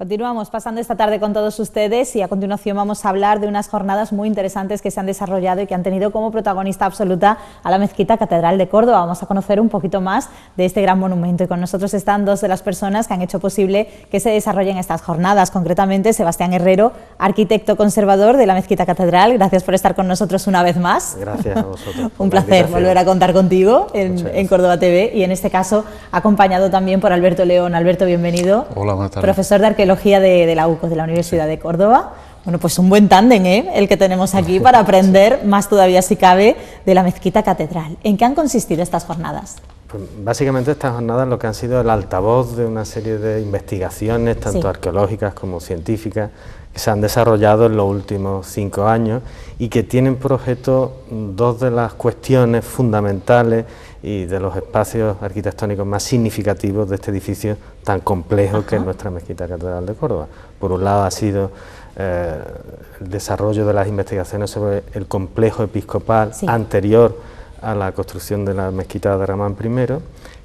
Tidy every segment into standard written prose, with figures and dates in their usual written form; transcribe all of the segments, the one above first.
Continuamos pasando esta tarde con todos ustedes y a continuación vamos a hablar de unas jornadas muy interesantes que se han desarrollado y que han tenido como protagonista absoluta a la Mezquita Catedral de Córdoba. Vamos a conocer un poquito más de este gran monumento y con nosotros están dos de las personas que han hecho posible que se desarrollen estas jornadas, concretamente Sebastián Herrero, arquitecto conservador de la Mezquita Catedral. Gracias por estar con nosotros una vez más. Gracias a vosotros. Un placer volver a contar contigo en Córdoba TV y en este caso acompañado también por Alberto León. Alberto, bienvenido. Hola, buenas tardes. Profesor de Arqueología de la UCO, de la Universidad de Córdoba. Bueno, pues un buen tándem, el que tenemos aquí para aprender más todavía, si cabe, de la Mezquita Catedral. ¿En qué han consistido estas jornadas? Pues básicamente estas jornadas lo que han sido el altavoz de una serie de investigaciones, tanto arqueológicas como científicas, que se han desarrollado en los últimos 5 años y que tienen por objeto dos de las cuestiones fundamentales y de los espacios arquitectónicos más significativos de este edificio tan complejo que es nuestra Mezquita Catedral de Córdoba. Por un lado ha sido el desarrollo de las investigaciones sobre el complejo episcopal anterior a la construcción de la Mezquita de Ramán I,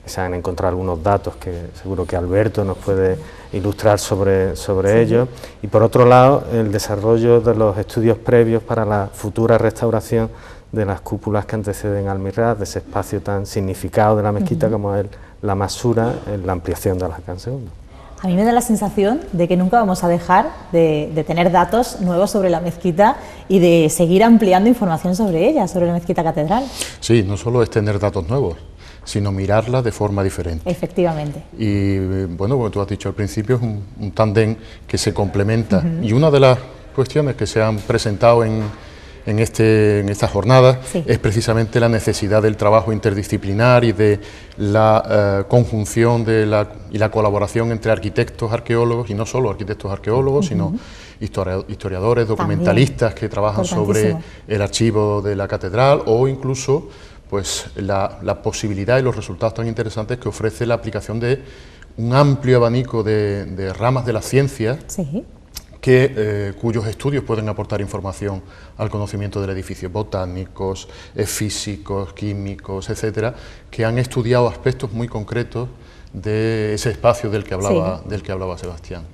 que se han encontrado algunos datos que seguro que Alberto nos puede ilustrar sobre ello, y por otro lado el desarrollo de los estudios previos para la futura restauración de las cúpulas que anteceden al mihrab, de ese espacio tan significado de la mezquita como es la masura, la ampliación de Alhacán II. A mí me da la sensación de que nunca vamos a dejar de tener datos nuevos sobre la mezquita y de seguir ampliando información sobre ella, sobre la Mezquita Catedral. Sí, no solo es tener datos nuevos, sino mirarla de forma diferente. Efectivamente. Y bueno, como tú has dicho al principio, es un tándem que se complementa. Y una de las cuestiones que se han presentado en estas jornadas es precisamente la necesidad del trabajo interdisciplinar y de la conjunción y la colaboración entre arquitectos, arqueólogos, y no solo arquitectos, arqueólogos, sino historiadores, documentalistas que trabajan sobre el archivo de la catedral, o incluso pues la posibilidad y los resultados tan interesantes que ofrece la aplicación de un amplio abanico de ramas de la ciencia cuyos estudios pueden aportar información al conocimiento del edificio, botánicos, físicos, químicos, etcétera, que han estudiado aspectos muy concretos de ese espacio del que hablaba Sebastián.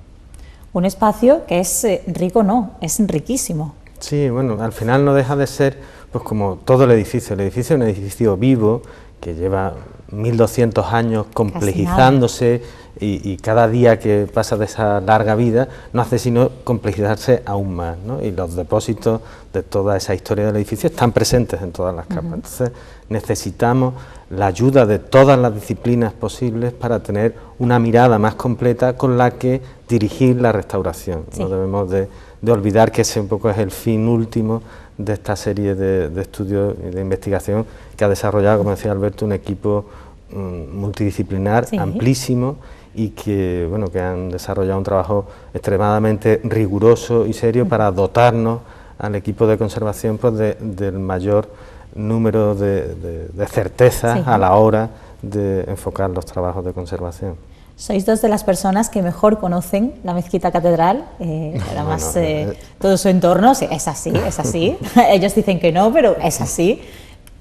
Un espacio que es rico, es riquísimo. Sí, bueno, al final no deja de ser, pues como todo el edificio es un edificio vivo que lleva 1200 años complejizándose y cada día que pasa de esa larga vida no hace sino complejizarse aún más, ¿no? Y los depósitos de toda esa historia del edificio están presentes en todas las capas. Entonces necesitamos la ayuda de todas las disciplinas posibles para tener una mirada más completa con la que dirigir la restauración. No debemos de olvidar que ese un poco es el fin último de esta serie de estudios y de investigación que ha desarrollado, como decía Alberto, un equipo multidisciplinar amplísimo y que han desarrollado un trabajo extremadamente riguroso y serio para dotarnos al equipo de conservación del mayor número de certezas a la hora de enfocar los trabajos de conservación. Sois dos de las personas que mejor conocen la Mezquita Catedral, además todo su entorno, es así, ellos dicen que no, pero es así.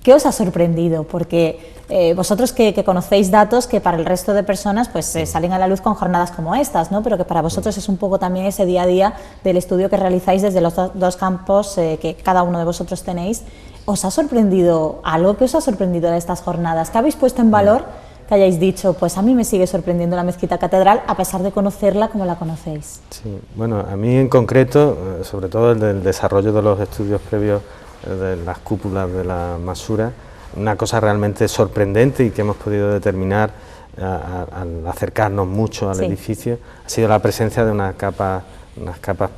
¿Qué os ha sorprendido? Porque vosotros que conocéis datos que para el resto de personas pues salen a la luz con jornadas como estas, ¿no? Pero que para vosotros es un poco también ese día a día del estudio que realizáis desde los dos campos que cada uno de vosotros tenéis. ¿Os ha sorprendido algo? ¿Qué os ha sorprendido de estas jornadas? ¿Qué habéis puesto en valor que hayáis dicho, pues a mí me sigue sorprendiendo la Mezquita Catedral a pesar de conocerla como la conocéis? Sí, bueno, a mí en concreto, sobre todo el del desarrollo de los estudios previos de las cúpulas de la masura, una cosa realmente sorprendente y que hemos podido determinar al acercarnos mucho al edificio, ha sido la presencia de unas capas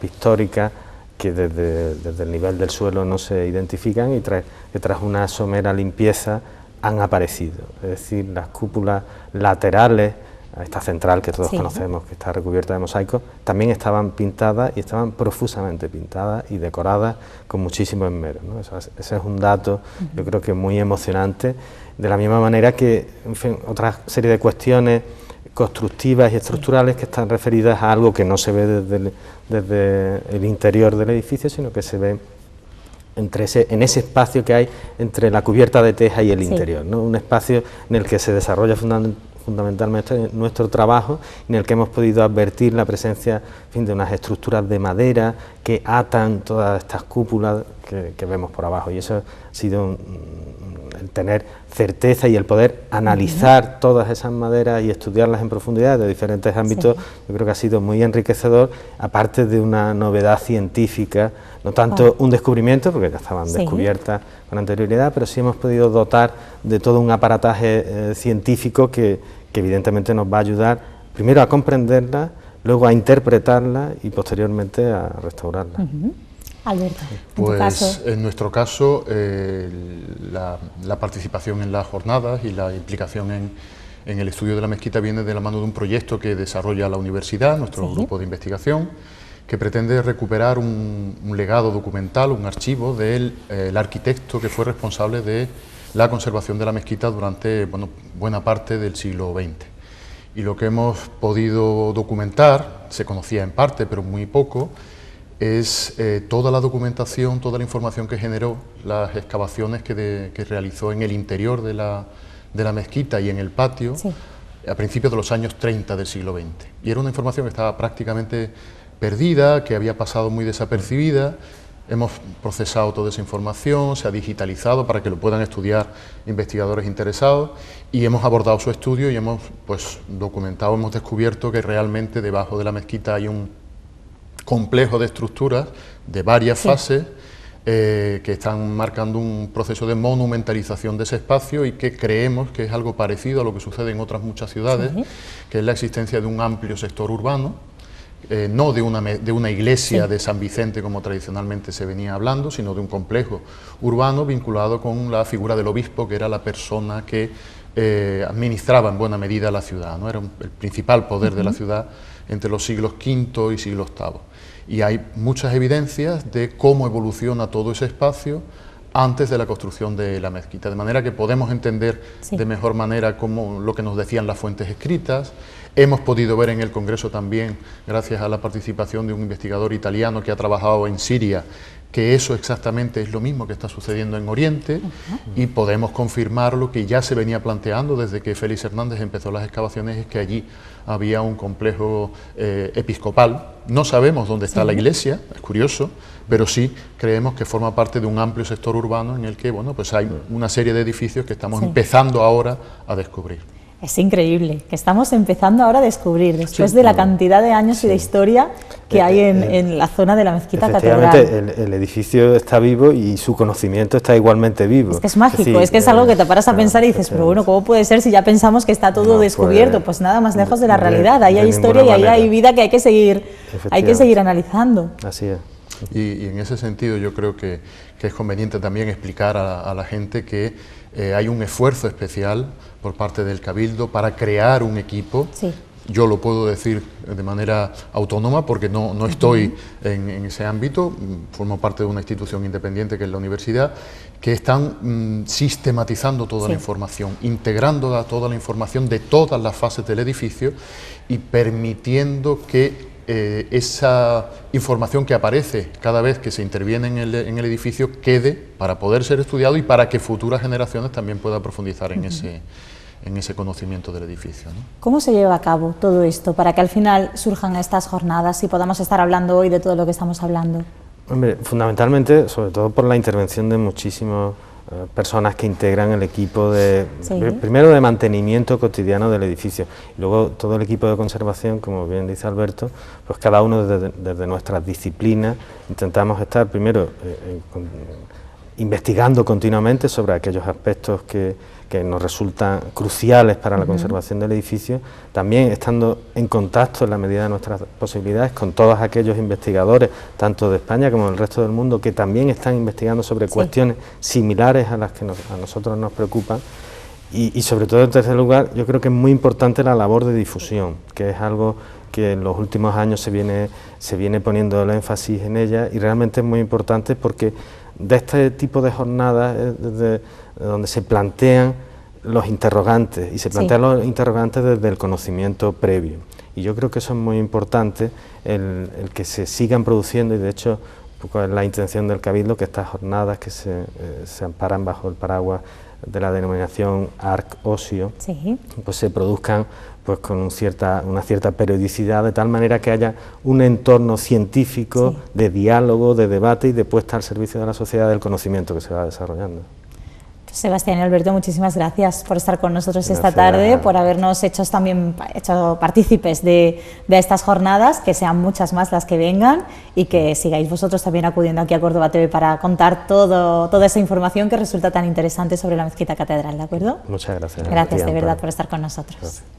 pictóricas que desde el nivel del suelo no se identifican y que tras una somera limpieza han aparecido. Es decir, las cúpulas laterales, esta central que todos conocemos, que está recubierta de mosaicos, también estaban pintadas y estaban profusamente pintadas y decoradas con muchísimo esmero, ¿no? Ese es un dato, yo creo que muy emocionante, de la misma manera que, en fin, otra serie de cuestiones constructivas y estructurales que están referidas a algo que no se ve desde el interior del edificio, sino que se ve en ese espacio que hay entre la cubierta de teja y el interior, ¿no? Un espacio en el que se desarrolla fundamentalmente nuestro trabajo, en el que hemos podido advertir la presencia, en fin, de unas estructuras de madera que atan todas estas cúpulas que vemos por abajo, y eso ha sido el tener certeza y el poder analizar todas esas maderas y estudiarlas en profundidad de diferentes ámbitos. Yo creo que ha sido muy enriquecedor, aparte de una novedad científica, no tanto un descubrimiento, porque ya estaban descubiertas con anterioridad, pero sí hemos podido dotar de todo un aparataje científico que evidentemente nos va a ayudar primero a comprenderla, luego a interpretarla y posteriormente a restaurarla. Alberto, pues en nuestro caso la participación en las jornadas y la implicación en el estudio de la mezquita viene de la mano de un proyecto que desarrolla la universidad, nuestro grupo de investigación, que pretende recuperar un legado documental, un archivo del arquitecto que fue responsable de la conservación de la mezquita durante buena parte del siglo XX. Y lo que hemos podido documentar, se conocía en parte pero muy poco, es toda la documentación, toda la información que generó las excavaciones que realizó en el interior de la mezquita y en el patio a principios de los años 30 del siglo XX. Y era una información que estaba prácticamente perdida, que había pasado muy desapercibida. Hemos procesado toda esa información, se ha digitalizado para que lo puedan estudiar investigadores interesados, y hemos abordado su estudio y hemos documentado, hemos descubierto que realmente debajo de la mezquita hay un complejo de estructuras de varias fases que están marcando un proceso de monumentalización de ese espacio, y que creemos que es algo parecido a lo que sucede en otras muchas ciudades, que es la existencia de un amplio sector urbano, no de una iglesia de San Vicente como tradicionalmente se venía hablando, sino de un complejo urbano vinculado con la figura del obispo, que era la persona que administraba en buena medida la ciudad, ¿no? Era el principal poder de la ciudad entre los siglos V y siglo VIII. Y hay muchas evidencias de cómo evoluciona todo ese espacio antes de la construcción de la mezquita, de manera que podemos entender de mejor manera cómo lo que nos decían las fuentes escritas. Hemos podido ver en el Congreso también, gracias a la participación de un investigador italiano que ha trabajado en Siria, que eso exactamente es lo mismo que está sucediendo en Oriente, y podemos confirmar lo que ya se venía planteando desde que Félix Hernández empezó las excavaciones, es que allí había un complejo episcopal. No sabemos dónde está la iglesia, es curioso, pero sí creemos que forma parte de un amplio sector urbano en el que pues hay una serie de edificios que estamos empezando ahora a descubrir. Es increíble, que estamos empezando ahora a descubrir, después de la cantidad de años y de historia que hay en la zona de la mezquita catedral. El edificio está vivo y su conocimiento está igualmente vivo. Es que es mágico, es que es algo que te paras a pensar y dices, pero bueno, ¿cómo puede ser si ya pensamos que está todo descubierto? Pues nada más lejos de la realidad, ahí hay historia y ahí hay vida que hay que seguir analizando. Así es. Y en ese sentido yo creo que es conveniente también explicar a la gente que hay un esfuerzo especial por parte del Cabildo para crear un equipo. Yo lo puedo decir de manera autónoma porque no estoy en ese ámbito, formo parte de una institución independiente que es la universidad, que están sistematizando toda la información, integrando toda la información de todas las fases del edificio y permitiendo que esa información que aparece cada vez que se interviene en el edificio quede para poder ser estudiado y para que futuras generaciones también puedan profundizar en ese conocimiento del edificio, ¿no? ¿Cómo se lleva a cabo todo esto para que al final surjan estas jornadas y podamos estar hablando hoy de todo lo que estamos hablando? Hombre, fundamentalmente, sobre todo por la intervención de muchísimas personas que integran el equipo primero de mantenimiento cotidiano del edificio, y luego todo el equipo de conservación, como bien dice Alberto, pues cada uno desde nuestras disciplinas intentamos estar primero investigando continuamente sobre aquellos aspectos que nos resultan cruciales para la conservación del edificio, también estando en contacto en la medida de nuestras posibilidades con todos aquellos investigadores, tanto de España como del resto del mundo, que también están investigando sobre cuestiones similares a las que a nosotros nos preocupan, y sobre todo, en tercer lugar, yo creo que es muy importante la labor de difusión, que es algo que en los últimos años se viene poniendo el énfasis en ella, y realmente es muy importante porque de este tipo de jornadas desde donde se plantean los interrogantes, y se plantean los interrogantes desde el conocimiento previo, y yo creo que eso es muy importante, el que se sigan produciendo, y de hecho un poco es la intención del Cabildo, que estas jornadas que se amparan bajo el paraguas de la denominación ARC-OSIO, sí, pues se produzcan pues con una cierta periodicidad, de tal manera que haya un entorno científico de diálogo, de debate y de puesta al servicio de la sociedad del conocimiento que se va desarrollando. Sebastián y Alberto, muchísimas gracias por estar con nosotros esta tarde, por habernos hecho partícipes de estas jornadas, que sean muchas más las que vengan y que sigáis vosotros también acudiendo aquí a Córdoba TV para contar toda esa información que resulta tan interesante sobre la Mezquita Catedral, ¿de acuerdo? Muchas gracias. Gracias de verdad por estar con nosotros. Gracias.